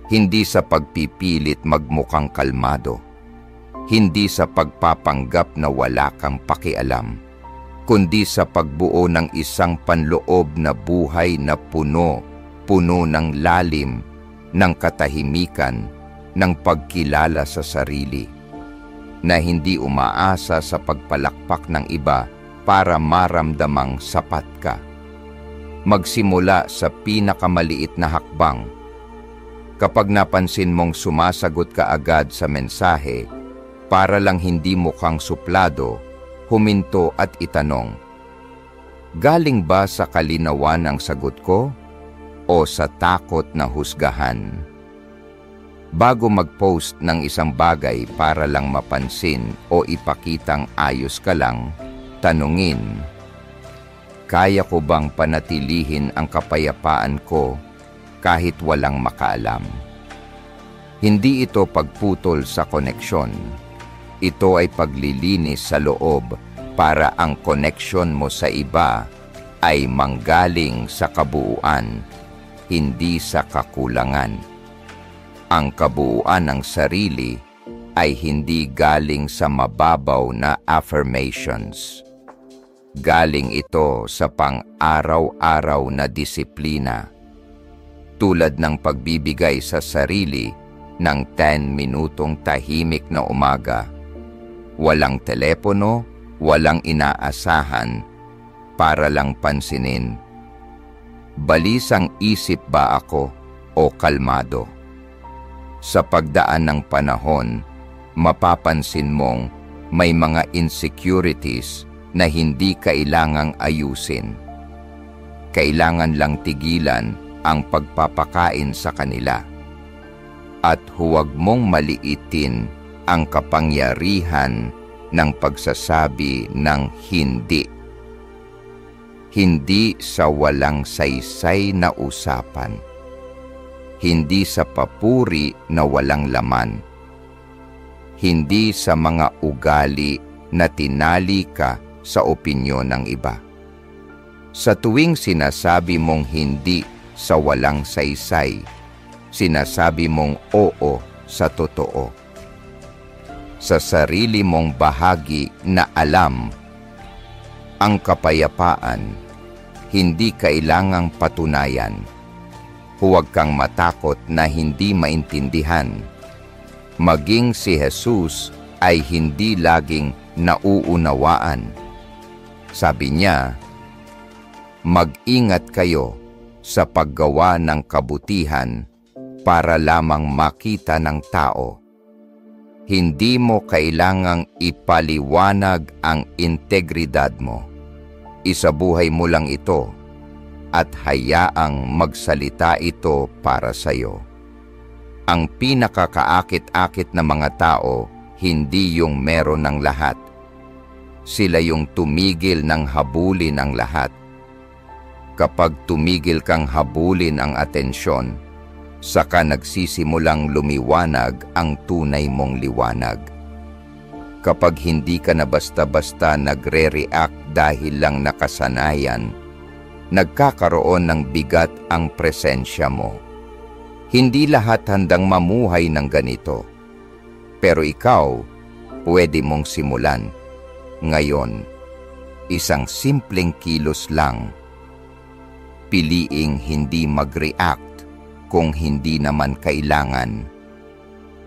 S1: Hindi sa pagpipilit magmukhang kalmado, hindi sa pagpapanggap na wala kang pakialam, kundi sa pagbuo ng isang panloob na buhay na puno ng lalim, ng katahimikan, ng pagkilala sa sarili, na hindi umaasa sa pagpalakpak ng iba para maramdamang sapat ka. Magsimula sa pinakamaliit na hakbang. Kapag napansin mong sumasagot ka agad sa mensahe, para lang hindi mukhang suplado, huminto at itanong, galing ba sa kalinawan ang sagot ko o sa takot na husgahan? Bago mag-post ng isang bagay para lang mapansin o ipakitang ayos ka lang, tanungin, kaya ko bang panatilihin ang kapayapaan ko kahit walang makaalam? Hindi ito pagputol sa koneksyon. Ito ay paglilinis sa loob para ang koneksyon mo sa iba ay manggaling sa kabuuan, hindi sa kakulangan. Ang kabuuan ng sarili ay hindi galing sa mababaw na affirmations. Galing ito sa pang-araw-araw na disiplina, tulad ng pagbibigay sa sarili ng 10 minutong tahimik na umaga. Walang telepono, walang inaasahan, para lang pansinin, balisang isip ba ako o kalmado? Sa pagdaan ng panahon, mapapansin mong may mga insecurities na hindi kailangang ayusin. Kailangan lang tigilan ang pagpapakain sa kanila. At huwag mong maliitin ang kapangyarihan ng pagsasabi ng hindi. Hindi sa walang saysay na usapan. Hindi sa papuri na walang laman. Hindi sa mga ugali na tinali ka sa opinyon ng iba. Sa tuwing sinasabi mong hindi sa walang saysay, sinasabi mong oo sa totoo. Sa sarili mong bahagi na alam ang kapayapaan, hindi kailangang patunayan. Huwag kang matakot na hindi maintindihan. Maging si Jesus ay hindi laging nauunawaan. Sabi niya, mag-ingat kayo sa paggawa ng kabutihan para lamang makita ng tao. Hindi mo kailangang ipaliwanag ang integridad mo. Isabuhay mo lang ito at hayaang magsalita ito para sa iyo. Ang pinakakaakit-akit na mga tao, hindi yung meron ng lahat. Sila yung tumigil ng habulin ang lahat. Kapag tumigil kang habulin ang atensyon, saka nagsisimulang lumiwanag ang tunay mong liwanag. Kapag hindi ka na basta-basta nagre-react dahil lang nakasanayan, nagkakaroon ng bigat ang presensya mo. Hindi lahat handang mamuhay ng ganito. Pero ikaw, pwede mong simulan. Ngayon, isang simpleng kilos lang. Piliing hindi mag-react kung hindi naman kailangan.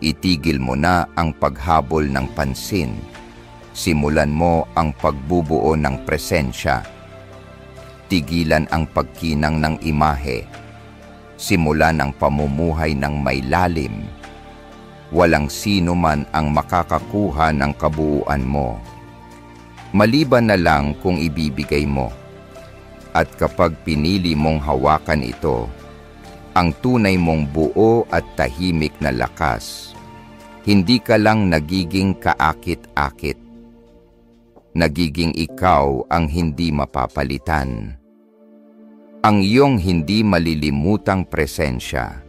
S1: Itigil mo na ang paghabol ng pansin. Simulan mo ang pagbubuo ng presensya. Tigilan ang pagkinang ng imahe. Simulan ang pamumuhay ng may lalim. Walang sino man ang makakakuha ng kabuuan mo. Maliban na lang kung ibibigay mo. At kapag pinili mong hawakan ito, ang tunay mong buo at tahimik na lakas, hindi ka lang nagiging kaakit-akit. Nagiging ikaw ang hindi mapapalitan. Ang iyong hindi malilimutang presensya.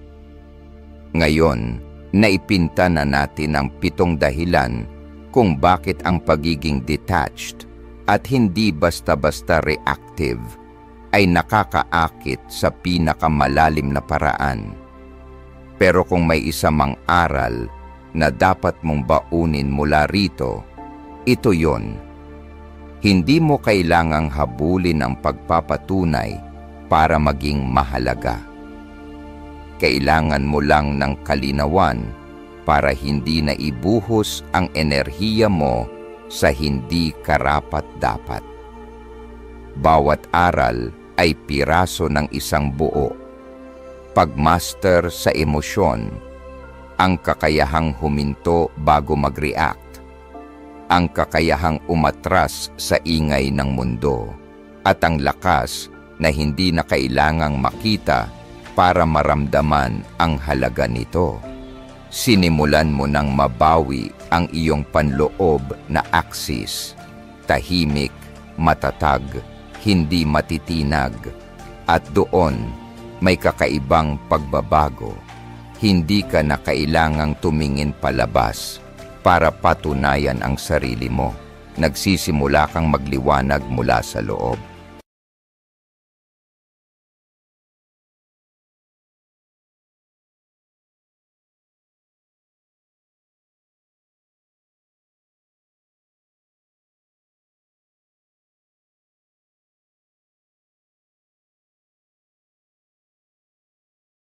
S1: Ngayon, naipinta na natin ang 7 dahilan kung bakit ang pagiging detached at hindi basta-basta reactive ay nakakaakit sa pinakamalalim na paraan. Pero kung may isa mang aral na dapat mong baunin mula rito, ito yon. Hindi mo kailangang habulin ang pagpapatunay para maging mahalaga. Kailangan mo lang ng kalinawan para hindi na ibuhos ang enerhiya mo sa hindi karapat-dapat. Bawat aral ay piraso ng isang buo. Pagmaster sa emosyon, ang kakayahang huminto bago mag-react, ang kakayahang umatras sa ingay ng mundo, at ang lakas na hindi na kailangang makita para maramdaman ang halaga nito. Sinimulan mo nang mabawi ang iyong panloob na aksis, tahimik, matatag, hindi matitinag, at doon may kakaibang pagbabago. Hindi ka na kailangang tumingin palabas para patunayan ang sarili mo. Nagsisimula kang magliwanag mula sa loob.